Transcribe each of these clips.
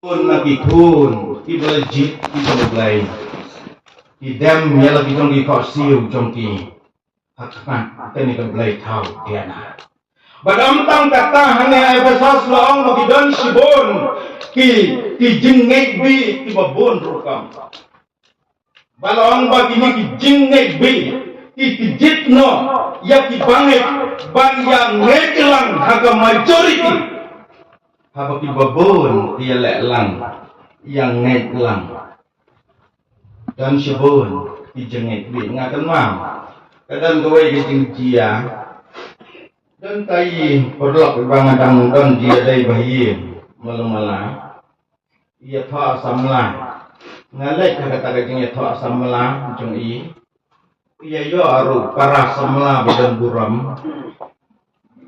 Kun lagi kun, ki belajit ki belai, ki dem ya lagi jong di fosil jong ki, hakkan teni kan belai tahu dia na. Badam tang kata hanya Efesus laong bagi don sibon, ki jengek bi ki babon rukam. Balong bagi ni ki jengek bi, ki jitno ya ki bangek ban yang ngekelang haga majority. Habaki babon dia leklang yang ngeklang dan sibon dijengek bi ngakan mam kadang gawe gejing jia dan tai perlok bangadang don dia dai bayi malam-malam ia tha samla ngalek kata gejing ia tha samla jong i ia yo aru para samla bidan buram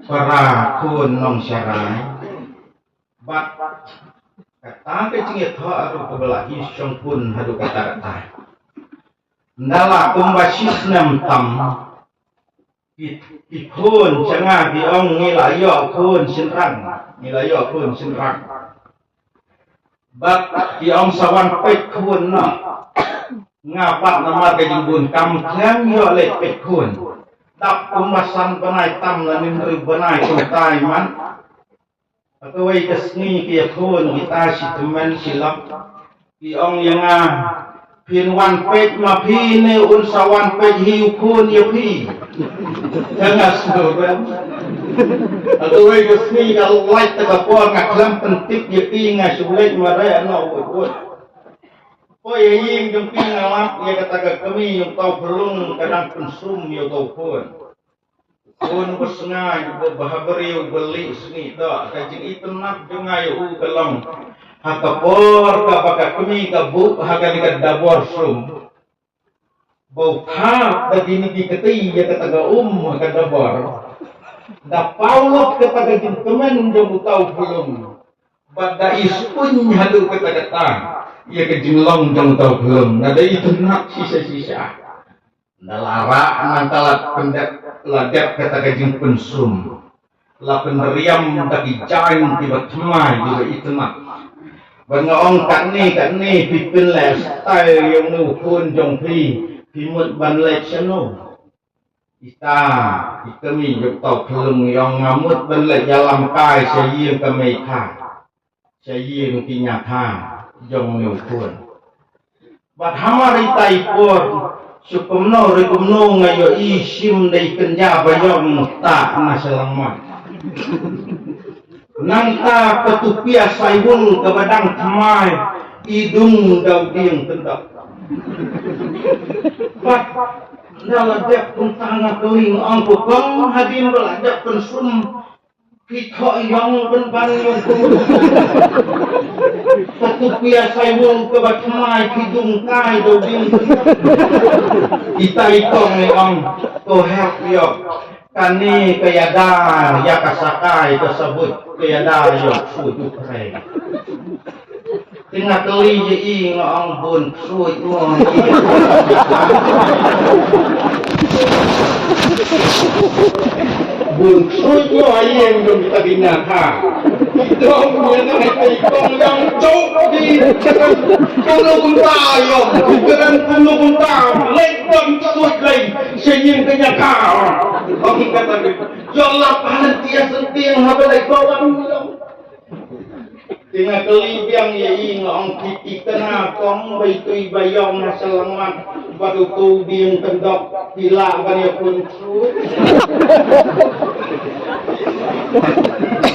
para kun nong syarai bat kata kecingit ha aru kebelahi syongpun hadu kata ndala kumbasis nam tam pun cengah diong ngilayo kun sinrang bat diong sawan pek kun na ngapat nama kejibun kam klang yo lek pek kun dap kumbasan benai tam lanin ribenai kuntai man atau wei kesni kia pun kita si teman silap diong yang pin wan pet ma pine un sawan pet hiu pun ya pi jangan suruh atau wei kesni kalau light tegapor ngaklam pentik ya pi ngasulet mare no pun oh ya ying jong pi ngalap ya kata kami yang tahu pelung kadang pensum ya tahu pun kun bersengai berbahabari beli seni dak kajing itu nak dengai kelang hakapor ka baka kami ka bu haga ni dabor sum bau khap begini di keti ya kataga ka dabor da paulok kataga jin temen jong tahu belum bada ispun hadu kata ya kejinglong jong tahu belum ada itu nak sisa-sisa nalara mantalat pendak ladap kata kajing pensum la peneriam bagi jain tiba temai juga itu mak bangaong kat ni pipin le style yang nu pun jong pi pimut ban le chano kita kami jok tau kelung yang ngamut ban le dalam kai saying kami kha saying kinyata jong nu pun bat hamari tai pun sukumno rekumno ngayo isim dai kenya bayong ta nasalamat nangta petupia saibul ke badang temai idung dau ding tendak bat naladap puntanga keling ang pukong hadim beladap pensum kita yang benban yang petupia saibul ke badang hidung kai dau ding kita itong ang to help yo kani kayada ya kasakai tersebut kayada yo suju kre tinggal keli je i ngong bun suju bun suju ayeng dong kita binaka dong yang hai kong yang cok di kalau kunta yo bukan kuno kunta lekon suj lain senyum kenyaka oh kata jolah panentia senting habalai bawang tinggal kelibiang ye ngong titik kena kong baitui bayong nasalamat badu tu biang kendok bila bani pun su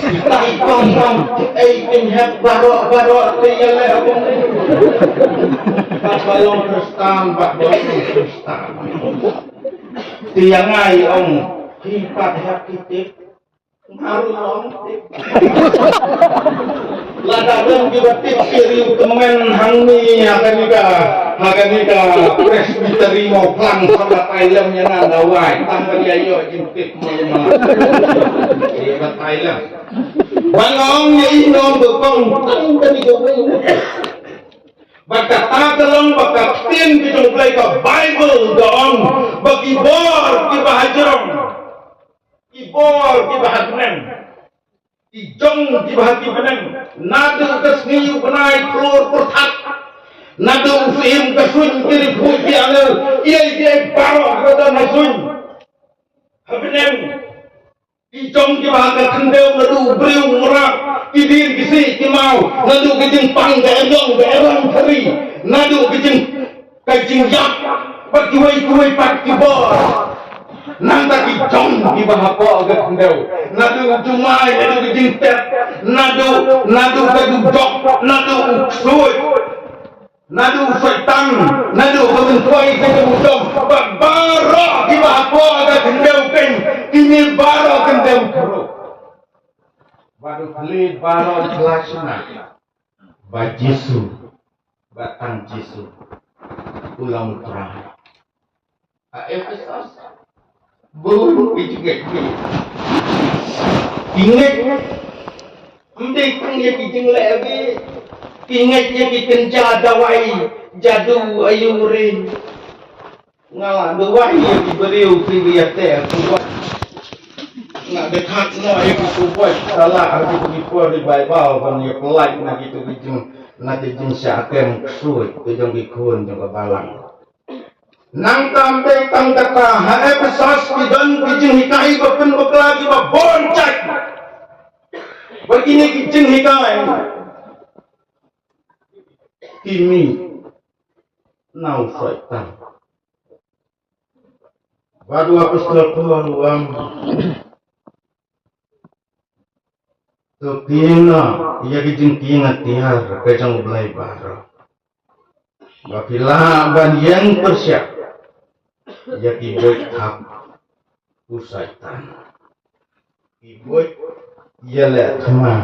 kita ikong pinhat barok tiyale abong balong kristan tiangai ong hipat hak kitip harus ong ladang juga tip kiri kemen hangni haga presbiteri mau plang sama Thailand nya nanda wai tambah dia yo jintip mama iya Thailand balong ye inom bekong tang tadi gowe baka tagalong baka tin kitong play ka Bible doong bagi bor di bahajrong ibor di bahadren Ijong di bahagi benang nadu kesniu benai keluar pertat nadu fihim kesun kiri puji anel iya barok kata nasun benang ijong di bahagi kendel nadu beriu merak idir kisi kimau nadu kejeng pang daerang keri nadu kejeng yak berkiwai pak kibor nanda kijong di bahapa agak kendel nadu cumai nadu kejintet nadu kedudok nadu uksuy nadu setan nadu kebentuai kedudok barok di bahapa agak kendel pen ini barok kendel keruk baru beli barok jelasna bajisu batang jisu ulang terang Efesus belum juga ingat mending punya kijing lagi ingatnya kikenca dawai jadu ayurin ngalah dawai yang diberiu pribiyate kuat nggak dekat no itu kuat salah aku dikuat di Bible kan ya pelak nak itu kijing nanti jeng syakem kesuit kijing dikun juga balang nang tampe tang kata hae pesas kidan kijing hikai bapen baklagi ba boncak begini kijing hikai kimi nau syaitan baru apostol Tuhan to pina ia kijing pina tiar kejang belai bara bapila ban yang persiap ya kiboi hak usaitan kiboi ya le teman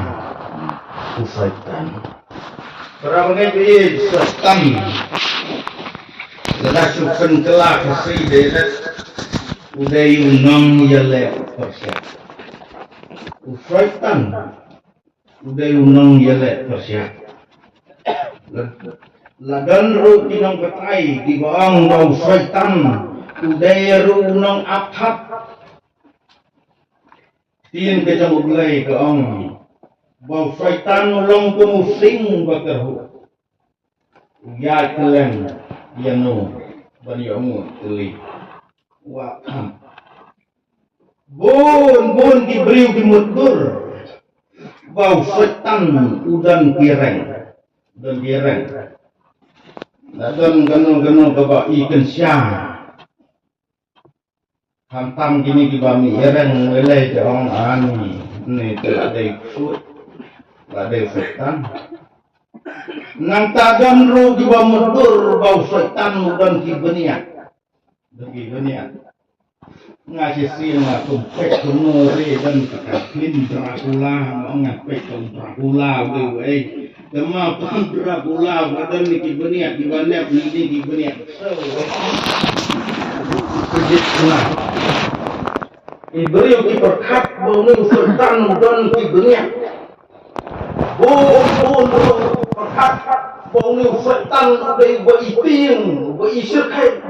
usaitan perangnya di setan lelah sukan kelak kesih deret udah unang ya le persiap usaitan udah unang ya le persiap ladan ru tinang petai di bawang bau usaitan udah runang apap tin kejang ulai ke ong bau syaitan ulong pemusing bakerhu ya keleng yanu baniamu teli wakam bun diberi dimutur bau syaitan udan kireng dan kireng dan ganu baba ikan syah hantam gini di bami yereng lele jong ani ni teladai kusut teladai setan nang tagan ru di bamudur bau setan dan kibeniat ngasih sila tumpek kunuri dan kekakin Dracula ngapek Dracula wewe dema Dracula badan ni kibeniat dibaniat ni kibeniat kejitna iberiu kiperkat bangun sultan dan kibeniat bon perkat bangun sultan dari baiting baisirkai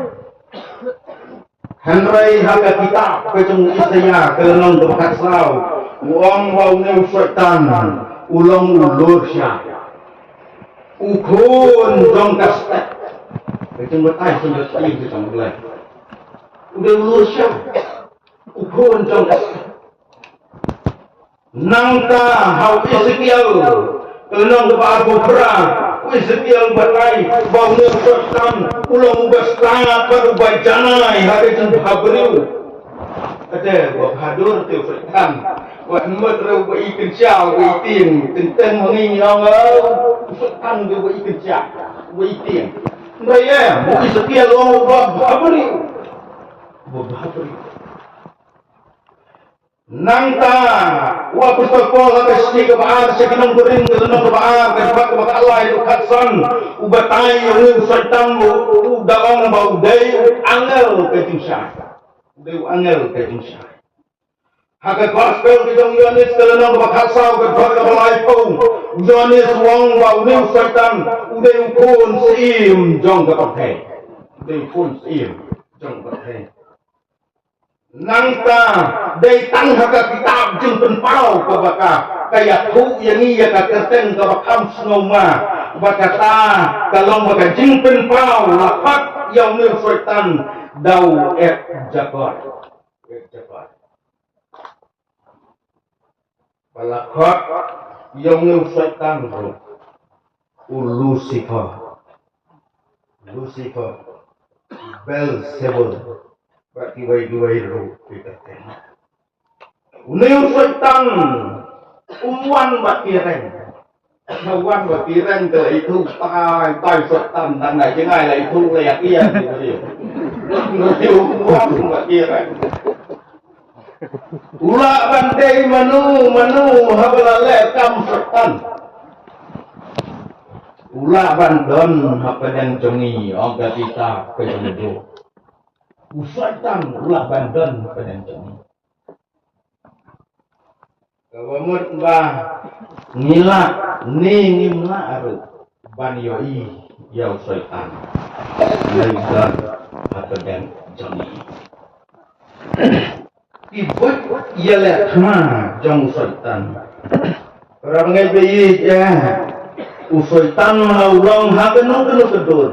Henry haka kita kejung isaya kelong berkat sau uang bangun sultan ulang ulur syah ukun jongkas kejung betai sendiri kita mulai udah lulus syah ukun jongkas nangka hau Ezekiel kenang kepada perang Ezekiel berlai bangun sultan ulang bersangat pada bajanai hari jam haberiu ada hadur tu sultan buat number terus buat ikan syah buat iting tentang mengingat sultan dia buat ikan syah buat iting mereka buat Ezekiel orang buat haberiu nangta wa pustaka kasih kebaar sekinong kuring kelenong kebaar kebat kebat Allah itu katsan ubatai yang sultan udang bau day angel kejusah dew angel kejusah haka gospel kejong Yohanes kelenong kebat kasau kebat kebalai pau Yohanes wong bau new sultan udah ukun sim jong kebat udah ukun sim jong kebat nangta day tangha ka kitab jung penpau ka baka kaya thu yang iya ka kerten ka bakam snoma baka ta kalong baka jing penpau lapat yang nil syaitan dau jabar balakot yang nil syaitan bro Lucifer Beelzebul berarti wai ro pitaten unil syaitan umwan batiren umwan batiren ke itu tai syaitan dan lain jangan lah itu layak iya gitu umwan batiren ula bandai manu habalale kam syaitan ula bandon hapadan jongi oga kita pejojo usaitan ulah bandon penentung kawamut bah ngila ngimla aru ban yoi yau syaitan laidan apadan joni ibut ialah kma jong syaitan orang ngai bayi ya usaitan haulong hakenu kedur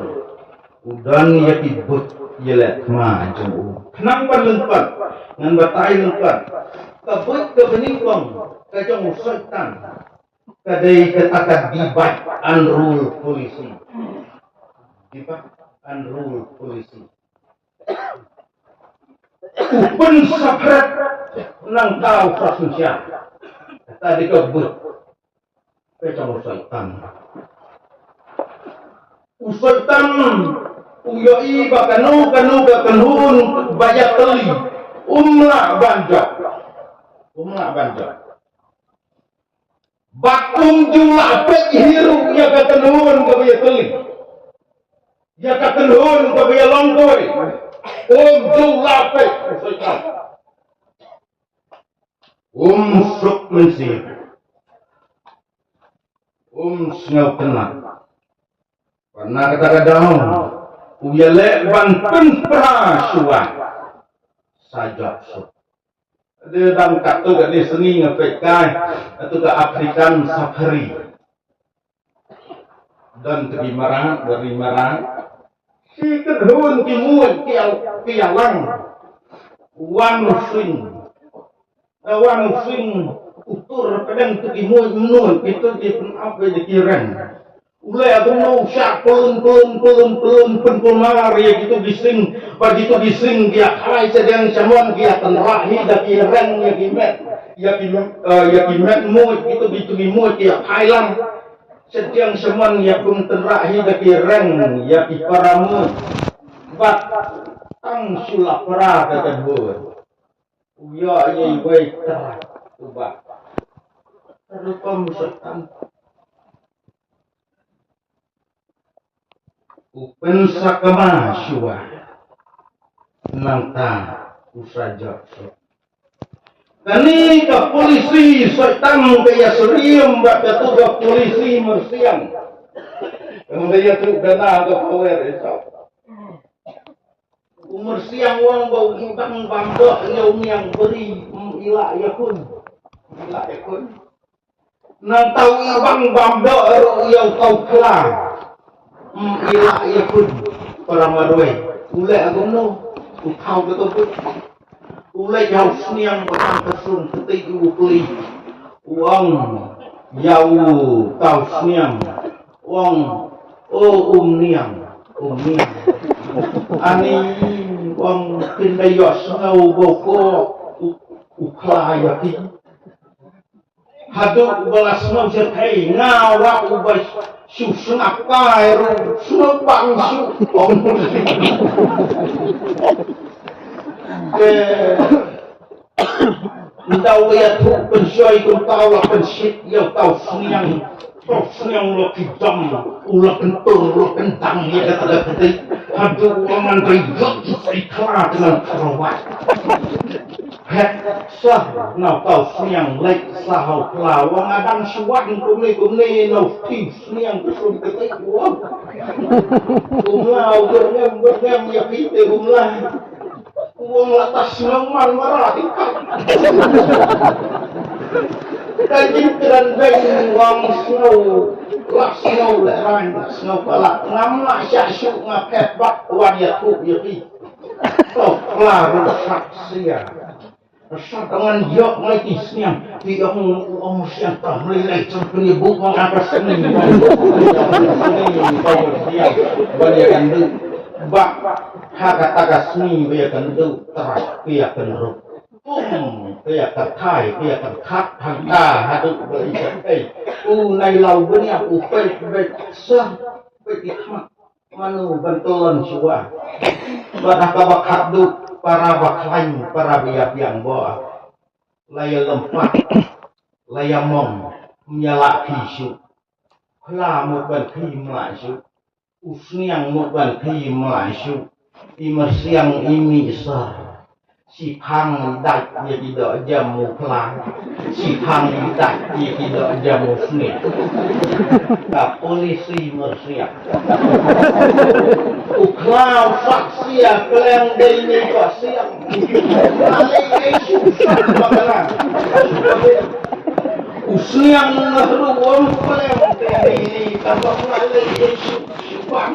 udan ya ibut ialah kma jong kenapa lempat ngan batai lempat kabut kebeningkong kajong syaitan kadai katakan dibat unrule polisi upen sapret nang tau prasusya tadi kabut kajong syaitan usaitan uyoi bakanu kanhun banyak teli umla banjak bakum jumlah pek hiru ya katenun kabaya teli ya katenun kabaya longkoi jumlah pek syaitan sok mensir sengau kena pernah kata-kata uyale banten prasuan sajak sok dia dalam kata ke dia seni ngefekai atau ke Afrikan safari dan terimarang si kedhun kimut kialang wan swing utur kadang tu kimut menun itu dia pun apa dia kiran ulai aku mau syak pelun penpunar ya gitu bising begitu bising dia hai sedang samuan dia tenrahi dak ireng ya kimet mu gitu mut dia hailang sedang samuan ya pun tenrahi dak ireng ya iparamu bat tang sulapra kata bur uya ye wei terah ubah terlupa musyaitan upen sakama syua nangta usaja kani ke polisi syaitan kaya serium baca tu ke polisi mersiang kemudian tu dana ke power esok umur siang wang bau ibang bambak yang beri ila yakun nang tahu ibang bambak yang tahu kelang ila yakun para marwai ulai agono ukau betul ulai jauh seniang batang kesun ketiga pulih uang jauh tahu seniang uang niang ani uang kindayos ngau boko uklaya ki haduk balas mau setai ngawak ubay susung apa eru subang om ndau ya tu pensoi ku tau la pensit ya tau seniang lo kidam ulah kentur lo kentang ya kata ketik haduk mangan ribut ikhlas dengan kerawat sah nào tàu sniang lệch sao lawang adang suwang kumni nau ti sniang kusun ketik uang kumlau berngem ya kita kumlah Uang atas noman marah ikan. Kajin keran beng wang snow. Lak snow lerang, snow palak. Ngamla syasyuk ngaket bak wan yakub yaki. Kau kelaru saksia. Sa dengan yok mai tisniang. Tidak mau siang tak melilai. Cengkeni buk mengatas seni. Seni kau siang. Baliakan du. Bak. Haga-taga seni biakan du. Terak biakan ruk. Biakan thai. Biakan khát. Hangga. Haduk berikat. Nay lau benia. Upay. Besar. Betihmat. Manu bantuan suah. Badah kabak haduk. Para baklain, para biak-biang boa. Laya lempat, laya mong, menyala kisu. Kela mutban ki melayu. Usniang mutban ki melayu. Imersiang imi isar. Si pang dak dia tidak jamu kelang. Si pang dak dia tidak jamu seni. Kak polisi mersiak. Uklau faksia keleng dini faksia. Malai susah makanan. Usniang ngeruang keleng dini tambah malai susah.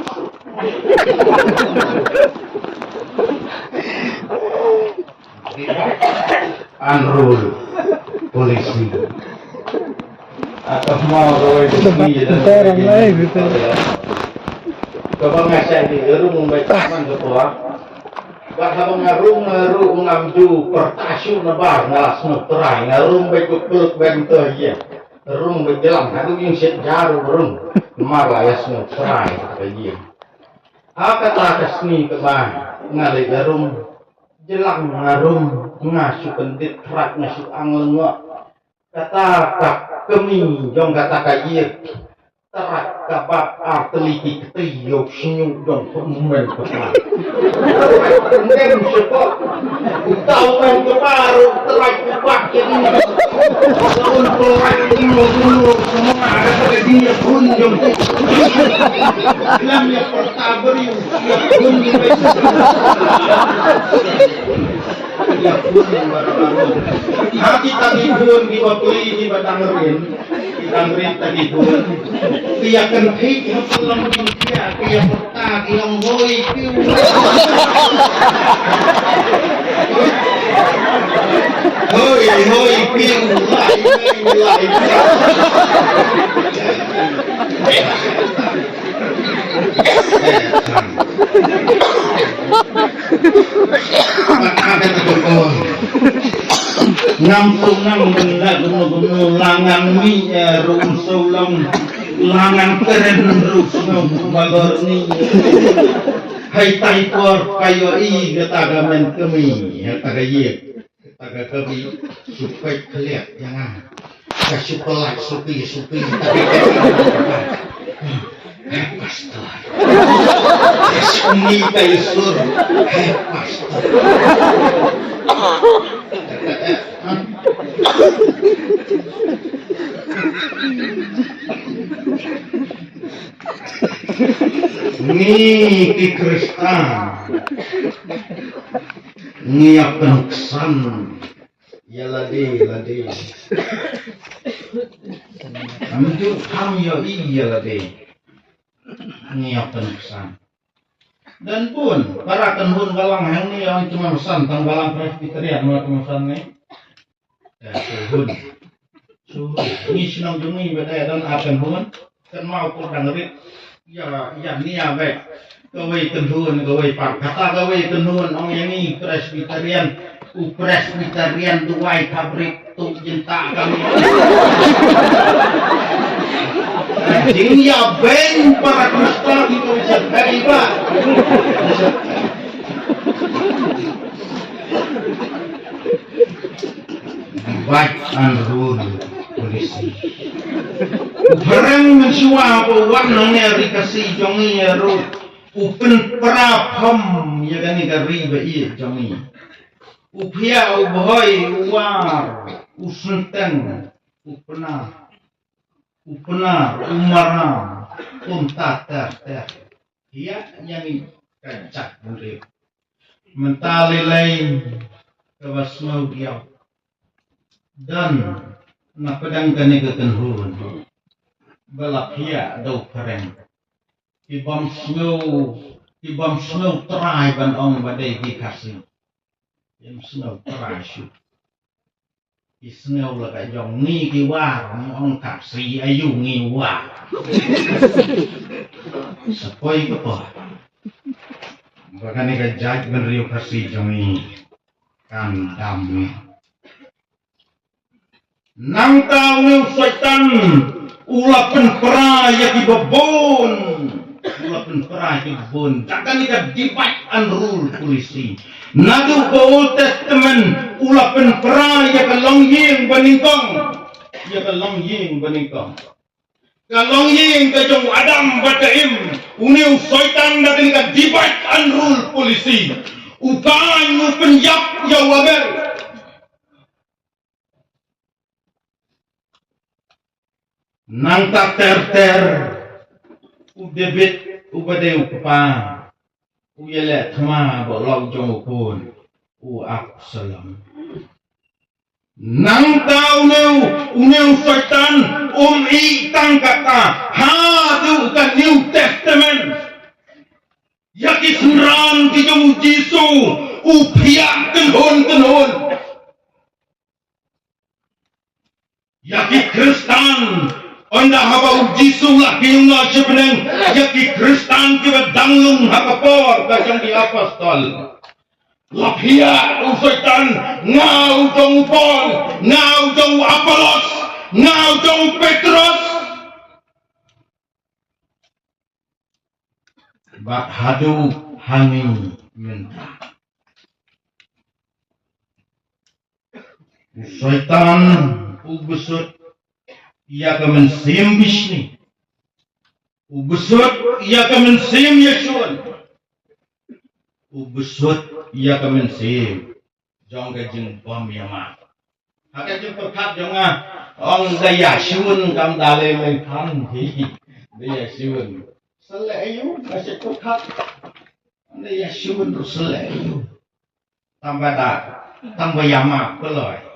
Unrule polisi atau mau gawe di sini dan lain gitu. Coba ngasih di rumah baik teman ketua. Bahasa mengarung ngamju pertasu nebar ngalas nuterai ngarung baik peluk bentor ya. Rung berjelang hadu yang sejaru rung marah ya nuterai kajian. Apa kata seni kebah ngalih garung jelang ngarum ngasuh pendit kerak ngasuh anglengok kata kak kemi jong kata kajir terak kabak arteliki ketiyok senyum jong pemen kepak kemudian sepok utau men kebaru terak kubak jadi tahun pelan dulu semua ada pada dia pun jong dalamnya pertaberi ya pun kita tibun di waktu di Batanggerin tadi pun dia kentik pelang dia peta yang boy hoi piu lai ngampung benar benar langan minyak rum sulam langan keren rusno bagor ni hai tai por kayo i gataga men kami gataga ye gataga kami supaya kelihatan jangan kasih pelak supi tapi pasta ini kayu sur pasta ni di Kristan ni apa kesan ya lade amju ham yo iya lade ni apa kesan dan pun para tenun balang yang ni yang cuma pesan tang balang presbyterian mau pesan ni ya suhun ni senang juni beda dan akan pun kan mau pun rit ya ni baik gawe tenun gawe pak kata gawe tenun orang yang ni presbyterian presbyterian tuai pabrik tu cinta kami anjing ya ben para Kristen itu bisa kaiba baik anrul polisi barang mensua warnanya dikasih jongi ru upen prapam ya kan igari bai jongi upia uboy war usenten upena umara unta ter dia yang kancak murid mentali lain kawas mau dia dan na pedang kani kekenhun balapia dau keren ibam snow try ban ong badai dikasih yang snow try shu snow là cái dòng nghi cái hoa ông thạc sĩ ayu nghi hoa sepoi cái to bahkan cái jaj ben riu kasih jongi kan dam nang tau nu setan ulapan peraya ki babon ulapan peraya ki babon takkan ika divide and rule polisi nadu ke Old Testament ulapan peraya ka longying baningkong ya ka longying baningkong ka longying ka jong Adam bataim uniu setan takkan ika divide and rule polisi ukan upenyap ya waber nang tak ter udebit ubade upapa uyele thama bolong jong ukun Absalom nang tau uneu setan i tang kata hadu ka New Testament yaki sunran ki jong Jisu upiak kenhon yaki Kristen Onda haba Jisu lah kiyunga sebeneng yaki Kristen kiba danglung haba por kajang di apostol lapia usetan ngau jong Paul ngau jong Apolos ngau jong Petrus bat hadu hangi mentah usetan ubesut ia akan mensim Bishni ubesut ia akan mensim Yeshua ubesut ia akan mensim jong kajing bom yama haka jing perkat jonga ong daya Yeshua kam dale men tham hi daya Yeshua selayu masih perkat daya Yeshua selayu tambah yama keloi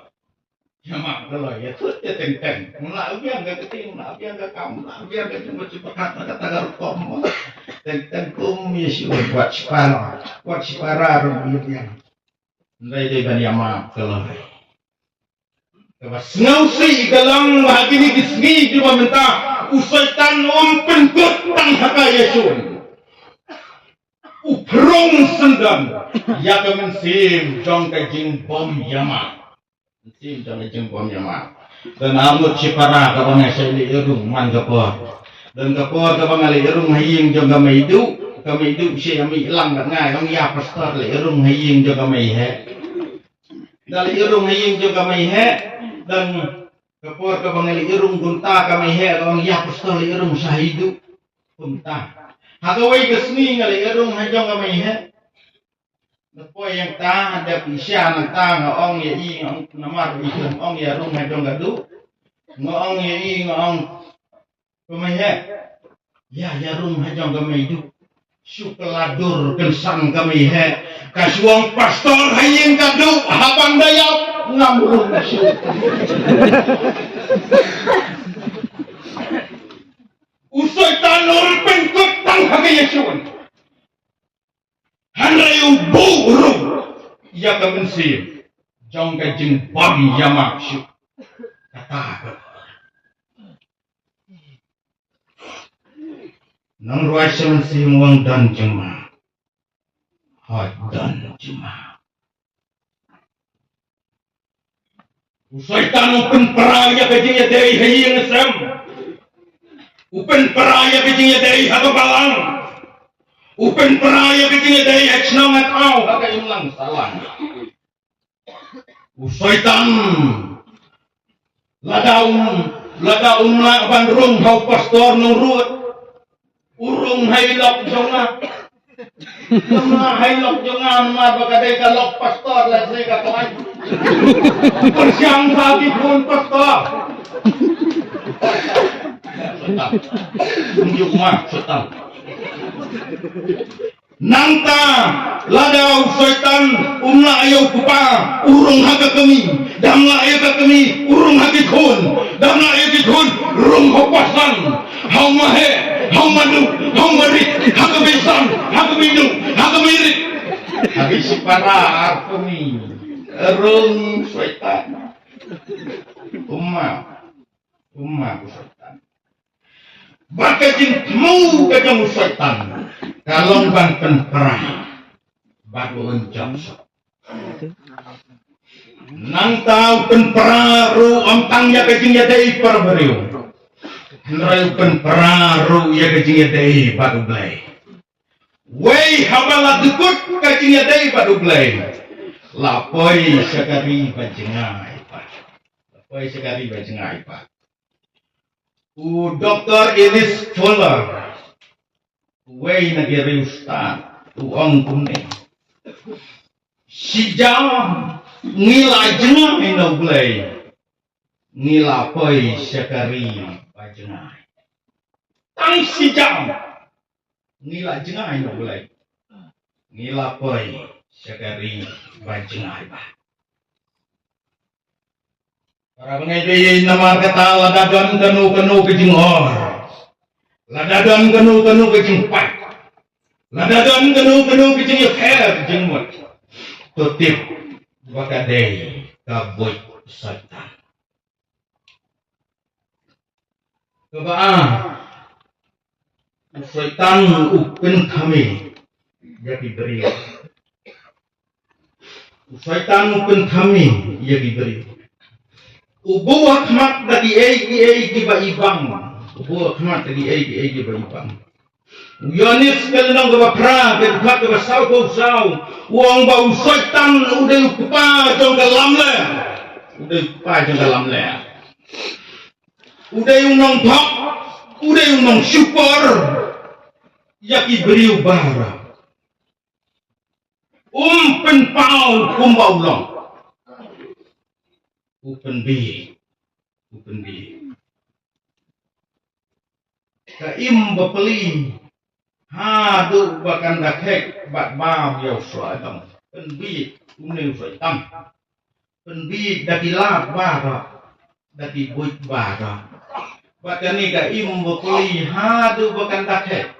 Jamak kalau ya tuh ya teng nak biar enggak keting nak biar enggak kamu nak biar enggak cuma cepat nak tagar kom teng Yesus buat sipara rubiah ndai dei ban yama kalau ngausi galang bahagi disngi di minta usaitan penkut tang haka Yesus uprong sendam ya kemensim jong kajing bom yama Sim jangan jempol yama dan amut sipara ka bang seli irung man kapor dan kapor ka bang ali irung haying jong kami hidup si kami ilang kat ngai kami ya pastor le irung haying jong kami he dali irung haying jong kami he dan kapor ka bang ali irung gunta kami he kami ya pastor le irung sahidu gunta hagawai gesni ngali irung hajong kami he Napoy yang ta ada pisya nang ta ngaong ya i ngong namar isem ong ya rung hadong gadu ngaong ya i ngaong pemahe ya rung hadong gamaidu syukeladur kensan kami he kasuang pastor hayeng gadu habang dayap ngamrung syuk usai tanur pengkut tang hage Yesus Hanrayu burung ia kemensim jong kajing bom yamak syuk kata nang ruai semensim wang dan jema hot dan jema usai tanu pen peraya kajingnya dari haying sem upen peraya kajingnya dari hababalang Upen peraya bikinnya dari hecnong at au kagak ilang salah. Usaitan ladaun la bandrung hau pastor nurut urung hailok jonga hailok jonga ma bakadai kalok pastor la saya kawan persiang bagi pun pastor tunjuk mak setan Nangta ladau syaitan umla ayo kupa urung haga kami damla ayo kami urung hagi kun damla ayo kun urung hopasan hau mahe hau madu hau mari haga besan haga minum haga mirit hagi sipara kami urung syaitan umma syaitan bakajin mau kajang syaitan kalau banten perang baru menjamsa nang tahu penperaru ampangnya kecingnya dari perberiu nerayu penperaru ya kecingnya dari baru belai wei habala dukut kecingnya dari baru belai lapoi sekali bajengai pak lapoi sekali bajengai pak Dr. Elis Fuller wei negeri ustad uang kuning si jam ngila jengah ino bulai ngila poi sekari bajengah tang si jam ngila jengah ino bulai ngila poi sekari bajengah para pengajian nama kata ladadon kenu kejing or ladadon kenu kejing pat ladadon kenu kejing yakher kejing mut tutip wakadei kabut setan kebaan setan upin kami jadi beri setan upin kami jadi beri ubu hikmat dari egi ibang ubu hikmat dari egi ibang Yonis kelenang kebapra kedua kebasau kau uang bau setan udah kupa jong dalam le udah unang pak udah unang super yaki beriu bara penpau kumbau long Open B. Kaim bapeli. Hadu bakan dakek bat bam yau suadam. Pen B uneu suadam. Pen B dakilat bara. Daki buit bara. Bakani kaim bapeli. Hadu bakan dakek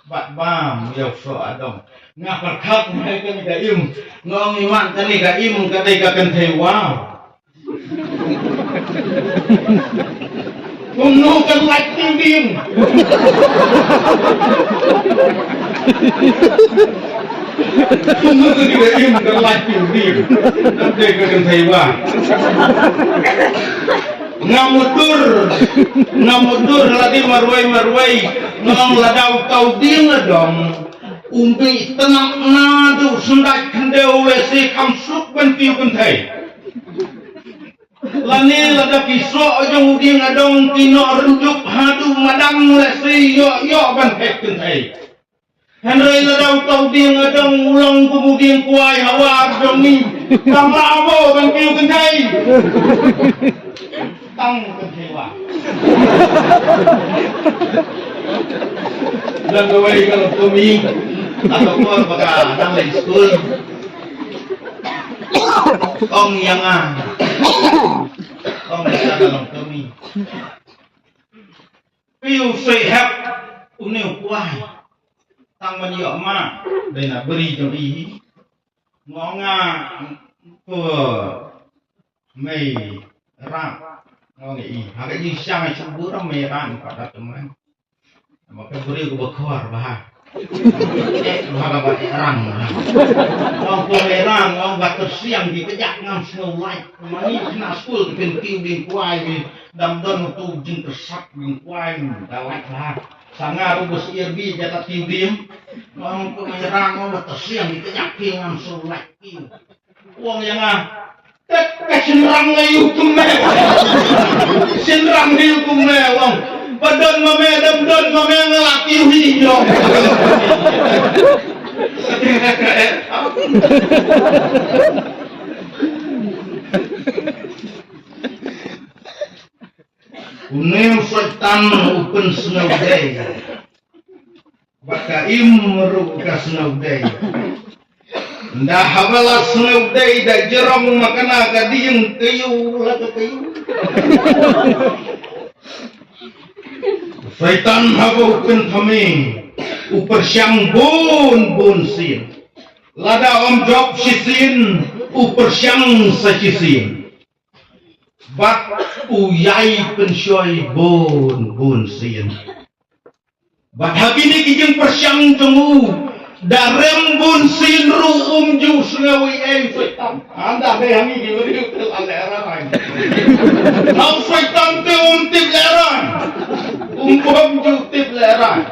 bat bam yau suadam. Ngapar kap mereka ni kaim. Ngong iman tani kaim kadai kakan tewa. Gunukan lighting beam. Gunukan beam ke lighting beam. Nanti akan saya ngamudur lagi marwai ngong ladau kau ding dong. Umbi tenang nadu sendak kendeu wesi kamsuk bentiu kentai. Lani lada kisok jong uding adong kino renjuk hadu madang lesi yo ban heken hai. Henry lada utau ding adong ulang kemudian kuai hawar jong ni tang lawo ban kiu kentai. Tang kentewa. Dan kawai kalau kami atau pun baka nang lagi school. Ong yang Ong bisa dalam kami. Piu sehat uneu kuai. Tang maniok ma dena beri jong i. Ngonga po mei ram ngong i. Haga ji siang cubur mei ram pada teman. Maka beri ku bekhor bah. Bahaga bat erang. Wong erang, wong bat tersiang di pejak ngam snow light. Mani kena school ken kiu ding kuai ni damdon tu jing tersak ding kuai dawat lah. Sanga rubus irbi jata kiu dim. Wong erang wong bat tersiang di pejak kiu ngam snow light kiu. Wong yang kesenrang ngayu kumel. Senrang ngayu kumel wong. Badan mame ngelaki hijau. Uneu setan open snow day. Bat ka imru ka snauday. Nda habala snauday da jerong makana ka diyeng kayu la ka kayu. Syaitan habukan kami upar syang bun sin. Lada om job sisin upar syang sacisin. Bat uyai pensyoy bun sin. Bat habini kijeng persyang temu darem bun sin ru ju sungawi syaitan. Anda be hangi gimana tel alera lain. Nau syaitan te tip leran. Umpam jutip leran.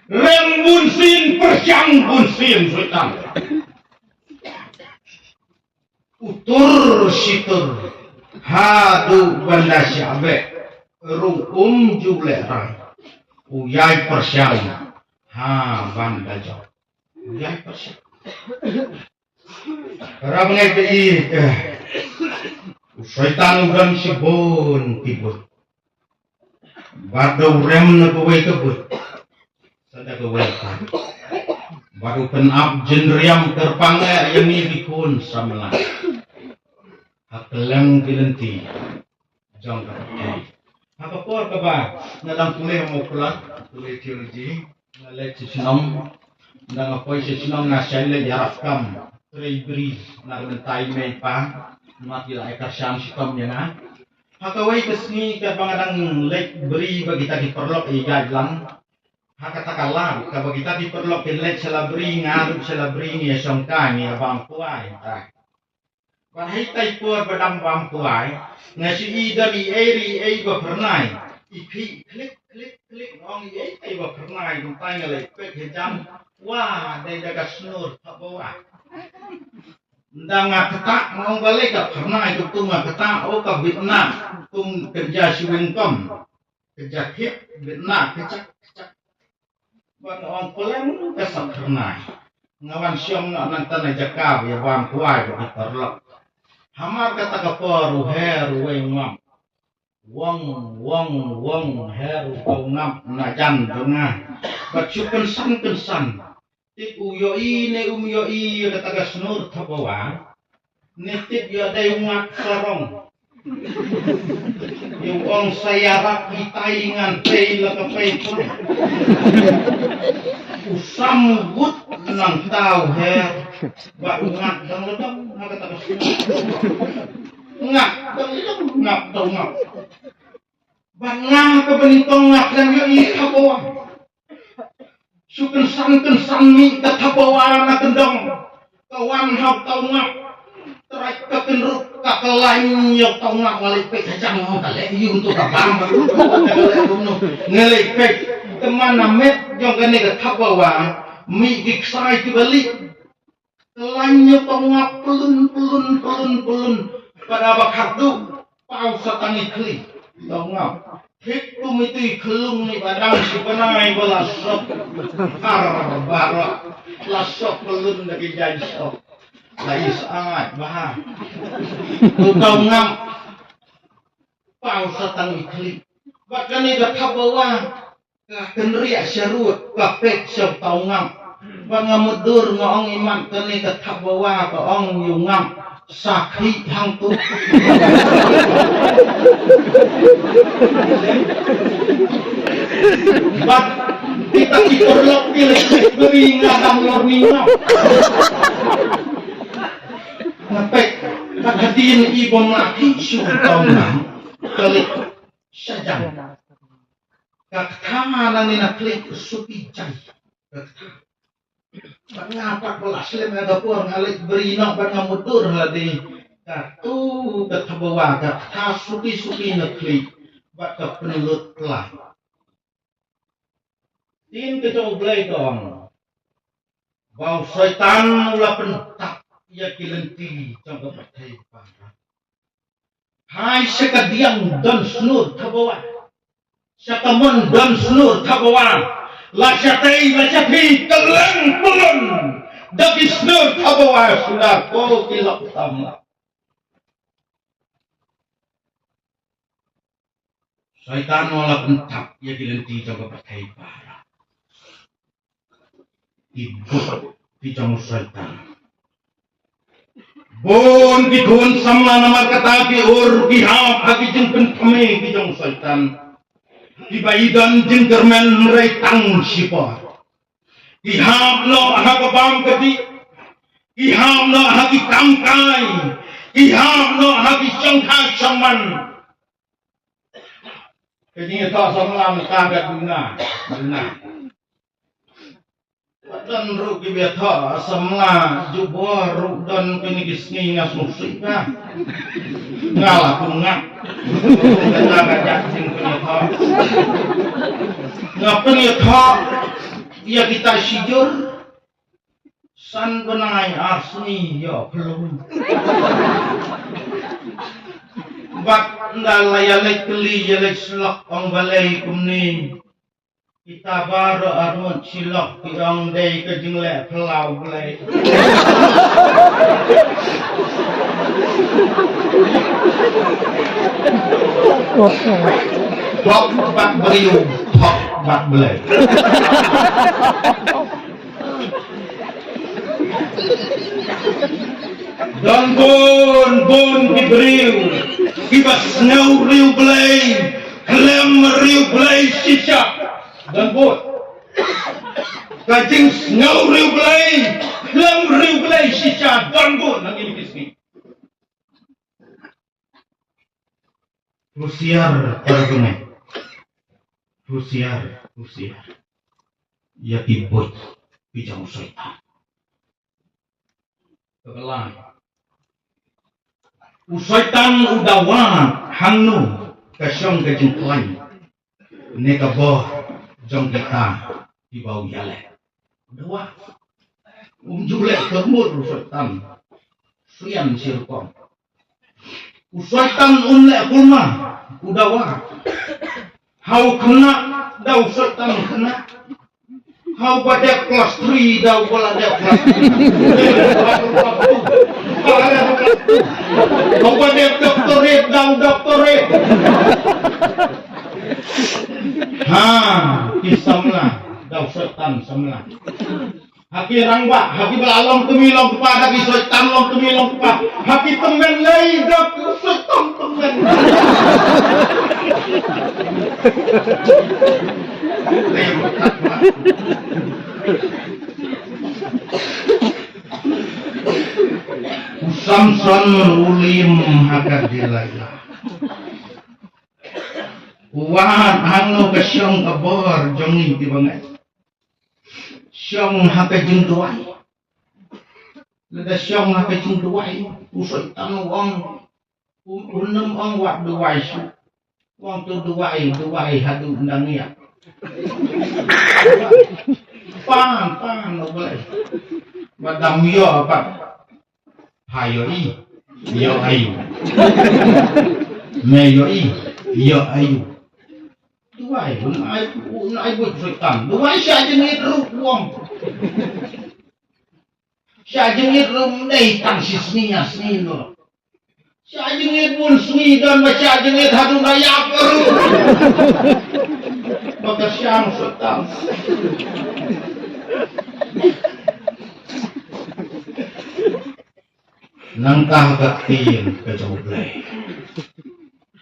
Rem bun sin persyang bun sin syaitan. Utur situr hadu banda syabe ru ju leran. Uyai persyang ha banda jauh. Uyai persyang. Karena ngai syaitan ugan sibun tibur. Bado rem na kuway kabut. Sada kuway ka. Baru penab jenriam terpangga yang ini dikun samalan. Hakelang dilenti. Jang kapatay. Hakapor ka ba? Nadang tulay mo kulat. Tulay teologi. Nalay sisinong. Nang apoy sisinong na siya ilay yarakam. Tulay beri. Nagmentay may pa. Matila ay kasyang sikam niya na. Hakaway kasni ka pangadang lek beri bagi tadi perlok igad lang. Hakatakalam ka bagi tadi perlok lek salabri ngaruk salabri ni songka ni abang kuai. Bahai tai puar badam bang kuai. Ngasi idan i eri ba pernai. Ipi klik ong i tai ba pernai kuntai ngalai pek hejam. Wah dai daga snur tabawa. Ndang ketak mau balik ke pernah itu tuh ketak ka bitna tum kerja siwengkom kerja hip bitna kecak buat orang pelem kesak pernah ngawan siom nang tanah jakab ya bang kuai bagi terlok hamar kata kapor heru ngam wong heru kau ngam najan dongah bacukan san tip uyoi ne umyoi kataga snur tabawa nitip yo day ngak sarong yung ong sayarap hitaingan pay lakapay po usamgut ng tao her ba ngak dang ladang kataga snur ngak dang ladang ngak daw ngak ba ngak kabanitong ngak lang yoi tabawa sukan san mi katabawa na kendong kawan hau tau ngak terai kekenruk kakelain yok tau ngak ngalipek kacang mau kale yung tu kabang ngalipek kemana met jong kene katabawa mi giksai kibalik kelain yok tau ngak pelun pada bakadu pau satangi kli tau ngak Hiktum itu kelung ni badang si penai belasok barok lasok pelun lagi jadi sok lagi sangat bahar utau ngam pau satang ikli bahkan ini dah tabawa kenriak syarut kapek sok tau ngam bangamudur ngong iman kene katabawa ka ong yungam sakhi hang tu bat kita diperlok pilih beri ngadam lorningo ngepek kagadiin ibon laki syutong nam kalik sajang kakthama ni naklik suki jay Ngapa kelas lem ada pur ngalik berino ban ngamutur hadi katu ketabawa kata suki nekli bat ka penulut lah tin kecau blai dong bau syaitan ulah pentak ia kilenti jang kepatai para hai sekadiang dan snur tabawa sakamon dan snur tabawa Laksatai lacapi keleng pelun dagi snur tabawa sudah kau kilap tamla syaitan wala pentak ia kilenti jaga pakai para Ibu Kijang Syaitan. Bon Kikun sama nama kata ki ur kihap haki jeng pentame Kijang Syaitan. Ibaidan jeng kermen reitang sipar. Kihap no hakabam kati. Kihap no haki kamkai. Kihap no haki cengkak caman. Kini tak sama kagat guna. Dan rugi biata sama jubor dan penigis ngas musika. Ngalah punga. Kita ngajak sing penyata. Ngapa nyata? Ya kita sijur. San benai arsni ya belum. Bak ndalaya lekli yalek selak ang balay kumni. Kita baru arun cilok yang day ke jingle pelau belai. Hok bak beriu, hok bak belai. Dan bon diberiu, kibas ngau riu belai, kelem riu belai sisa. Dan bot kajing ngau riu belai lam riu belai sisa dan bot nang ini kisni usiar tergunai usiar ya kibot Kijang Syaitan kebelah usaitan udawan hanu kasyong kajing tuan neka boh jong kita di bawah yale. Dua, julek kemur Syaitan. Sian sirkom. Syaitan unlek kulma. Udawa. Hau kena, dau Syaitan kena. Hau pada kelas 3, dau pada kelas 2. Hau pada doktorat, dau doktorat. Kisamlah, dau Syaitan samlah. Haki rangba, haki belalong temilong kepada haki Syaitan long temilong kepada haki temen lay dak Syaitan temen. Samson ulim hakad dilaya. Uwan anu kesyong kabor jongi di bangai. Syong haka jeng duai. Leda syong haka jeng duai. Syaitan wong unam wong wak duai su. Wong tu duai hadu undang ya. Pan no boleh. Madam yo apa? Hayoi yo ayu. Meyoi yo ayu. Duai, unai buat Syaitan. Duai siya jengit rukwang. Siya jengit rumday tangsis niya snino. Siya jengit pun snidon, siya jengit hadung dayak peru. Baka siyang Syaitan. Nangkah kaktiin ke jauhlay.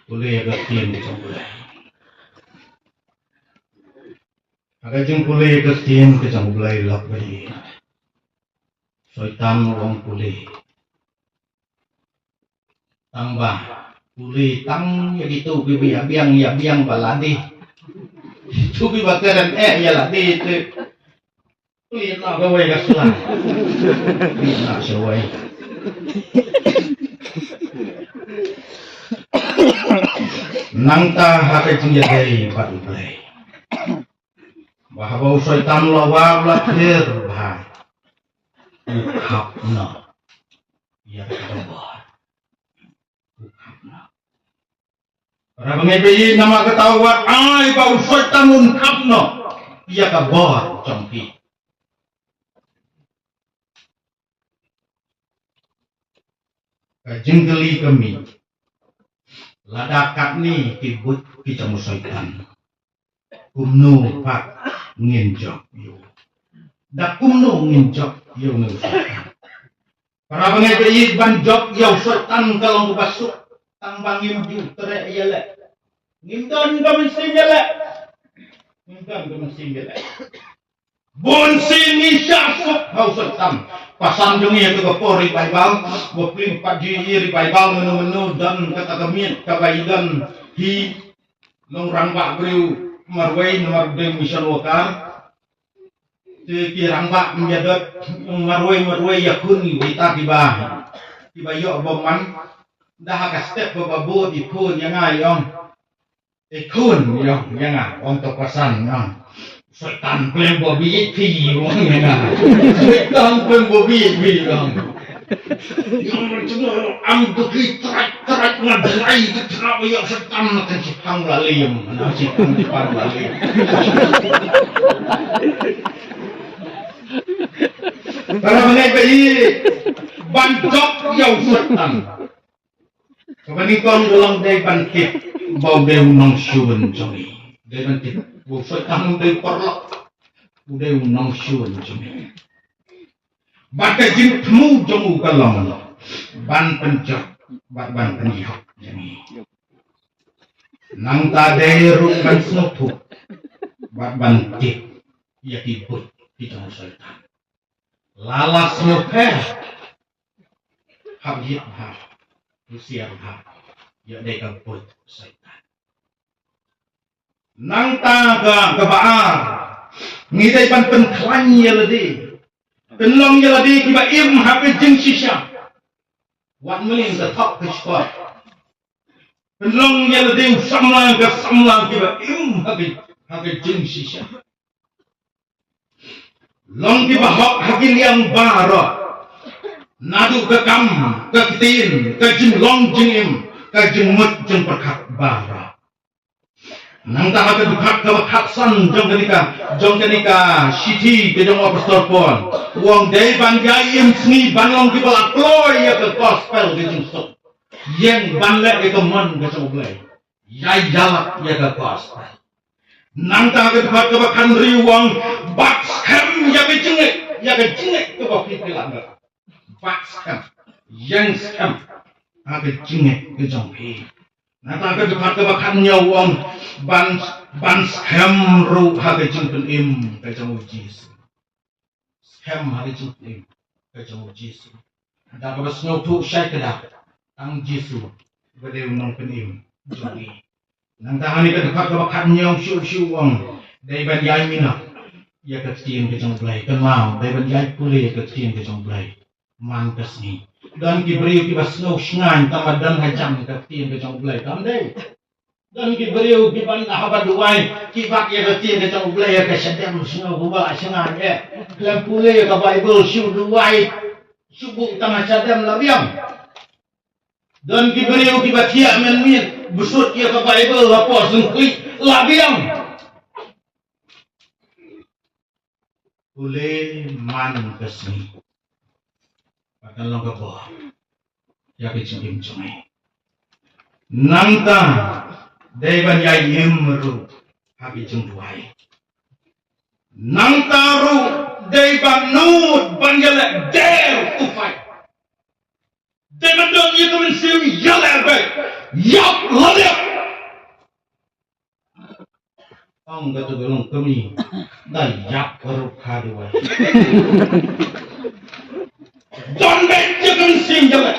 Boleh kaktiin ke jauhlay. Agak jeng pulih kestin kejang bulai lak bayi. Syaitan wong pulih. Tambah pulih tang ya gitu bibi biang baladi. Itu bibi bakaran ya ladi itu. Pulih nak gawe kasulah. Pulih nak syawai. Nangta hake jeng jadai batu bulai. Bahwa Syaitan lawar lahir bah ukapna ya kabar ukapna orang mengepi nama ketahuan ai bau Syaitan ukapna ya kabar congki kajengkeli kami ladakat ni kibut Kijang Syaitan umnu pak ngenjok yo dak kumno nginjok yo ngusah para bangai bayi ban jok yo setan kalau basuk tambang ngim tere yele ngimdan ka mesti yele ngimdan ka mesti yele bon sini syasuk hau setan pasan dungi itu ke pori baibal bopling pagi iri baibal menu-menu dan kata kemit kabaidan hi longrang bak beriu marwai nomor de mission wakar kirang bak menjadot marwai yakun kita tiba yo boman dah ka step babu di pun yang ai ong ikun yo yang ai ong to pasan ong setan klem bobi pi ong yang ai setan klem bobi pi ong yang macam am tu terat ngadai kenapa yo setan makan cipang lalim na cipang lalim para mengenai bayi banjok yang setan kebenikon dalam day bantit bau day unang syun jami day bantit bau setan day perlak day unang syun jami bata jin temu jamu kalam ban pencak ban penjak jami nang tadai rukan snotu ban bantit ya tibut di jamu setan lalas nyokeh hab yit hab usia hab ya deka put setan nang taga kebaar ngidai pan penklan yeladi penlong yeladi kiba im hab jeng sisya wat meling ke top ke spot penlong yeladi samlang kiba im hab jeng sisya long di bahok hagil yang barok nadu ke kam ke tin ke jin long jingim ke jin mut jin perkat barok nang tak ke dukat ke baksan jong kenika siti ke jong apostol pon wong dei ban gaim sni ban long di balak ploy ya ke gospel ke jin sok yang ban le ke mon ke jong blai yai jalak ya ke gospel nang tak ke dukat ke bakan riwang bak scam ya ke jengek ke bak pikiran bak scam yang scam ke jengek ke jong pi nang tak ke dukat ke bakan nyawang ban scam ru ha ke jeng pen im ke jong Yesus scam ha ke jeng im ke jong Yesus da ke bas nyotu syai ke dak ang Yesus bade unang pen im jong i nang tahani ke dukat ke bakan nyaw syu wang dai ban yai mina ya ke tien ke jong blai kan mau dai ban yai pule ke tien ke jong blai man kes ni dan ki beriu ki bas ngau sngan tamadan hajam ke tien ke jong blai tam dai dan ki beriu ki ban habat duai ki bak ya ke tien ke jong blai ke sedem snau bubal sngan lam pule ke bible syu duai subuh tama sedem labiam dan ki beriu ki batia men min busut ya ke bible lapor sengkli labiam boleh man kesini akan long ke bawah ya ke cingim cungai nangta dewan ya imru habi cengduai nangta ru dewan nut banjala der ufai dewan dong itu mensim yaler baik yap lalep ang kata golong kami dayak keruk haduai don bet jangan sinjala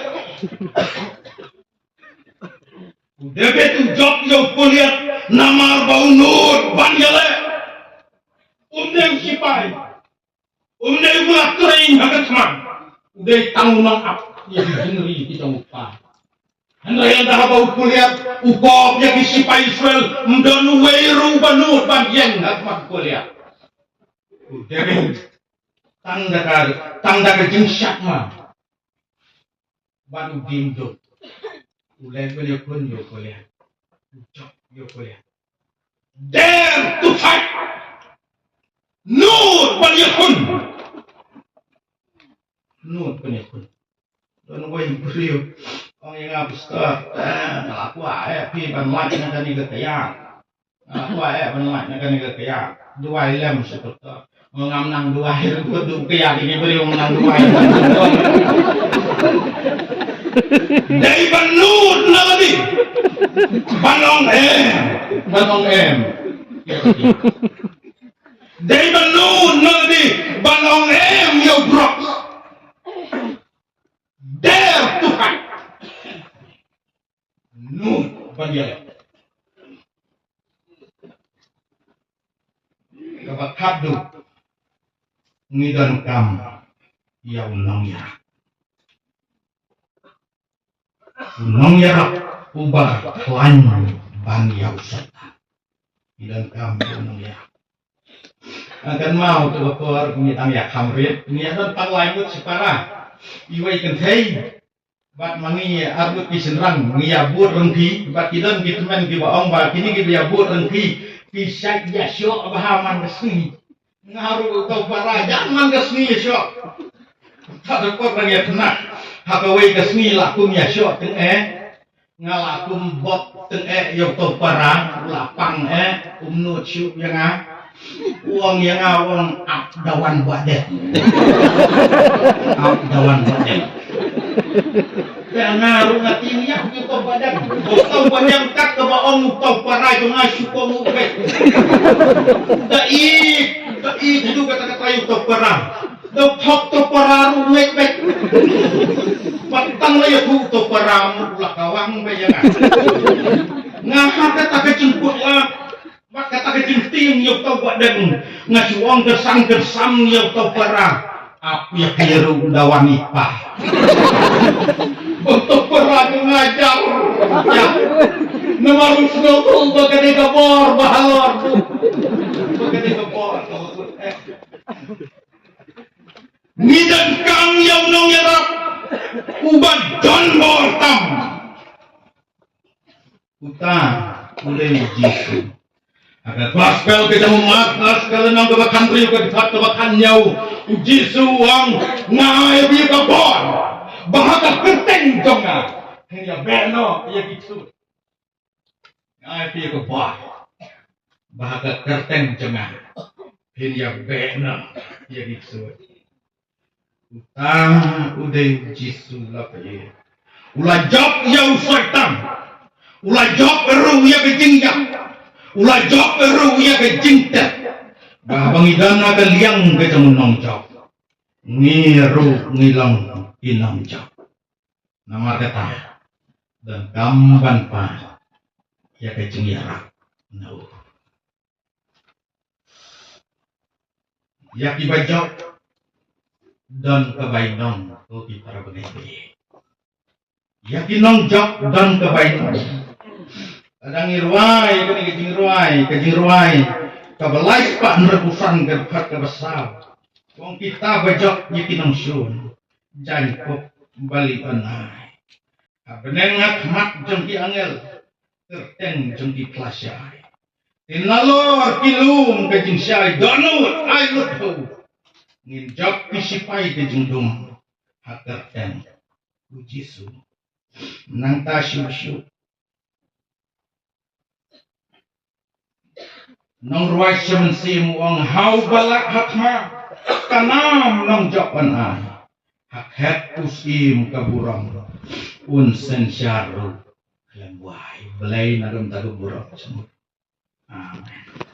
udah betu job yo kuliah nama bau nur banjala sipai buat kering hagat man udah tanggung ap ya dijengri kita upah Anda yang dah bau kuliah ukop yang disipai Israel mendonu weru banur banjeng hatmat kuliah. Udah tanda ke jengsyak mah. Baru dindo. Ulai kuliah pun yo kuliah. Ucap yo kuliah. Dare to fight. Nur banjekun. Nur banjekun. Dan wei beriu. Orang yang habis tu, aku ayah pi ban mati nanti ke kaya, Wah, benar nak kena kaya. Dua lem seperti mengamnang dua itu tu kaya ini beri menang dua. Dari Banur nanti, Banong M. Dari Banur nanti, Banong M yo brok. Der Tuhan. Nun panjang. Kabat kadu ngidan kam yaw nang yarak. Nang yarak ubah klan ban yaw sata. Ngidan kam yaw nang yarak. Akan mau tu bakor ngitang yak hamrit ngidan panglaimut separa. Iwai kenthei bat mangi arbut kisenrang ngiyabur rengki bat kidan kitmen ki baong ba kini ki yabur rengki pisah ya syok bahaman resmi ngaruh kau para jangan resmi syok tak dapat lagi kena hakawai resmi lakum ya syok teng ngalakum bot teng yo kau para lapang umnu syuk yang uang yang uang dawan buat deh dawan buat deh ngaruh ngati ya kau badan kau badan kat ke baong kau parai tu ngasu kau mukbe dai itu kata-kata yu kau parang dok thok tu pararu mek patang la yu tu param ulah kawang be jangan ngah kata kejemput lah mak kata kejinting yu kau badan ngasu wong gersang yu kau parang api keliru dawan ipah untuk perang ngajar ya namarus notol bagade kapor bahalor bagade kapor ngidan kang yaw nong yarap ubad don bortam utang ulay jisu agar paspel kita memat naskal nang kebakan priyo kebakan nyaw jisu wang ngai bi kapor bahaga penting jonga hanya beno ya gitu ngai bi kapor bahaga penting jonga hanya beno ya gitu utang udah jisu lapai ulah job ya usaitan ulah job eru ya kejingjak ulah job eru ya kejingta bah bangidana ke liang ke jamunong job ngiru ngilang inang job nama kata dan gamban pa ya kejingyarak no ya kibajok dan kebainong to di para benebe ya kinong job dan kebainong kadang irwai kejing ruai kabalai pak nerebusan gerpat kebesar wong kita bajok nyikinong syun jangkop bali anai beneng mat jengki angel terteng jengki klasyai tinalor kilum kejing syai donut ailut ho nginjak pisipai kejing dum haterteng ujisu nang tasyusyu nong ruai semensim wong hau balak hatma tanam nong japan ai hak het usim kaburang unsen syaru yang wai belai narum tagu buruk semua amin.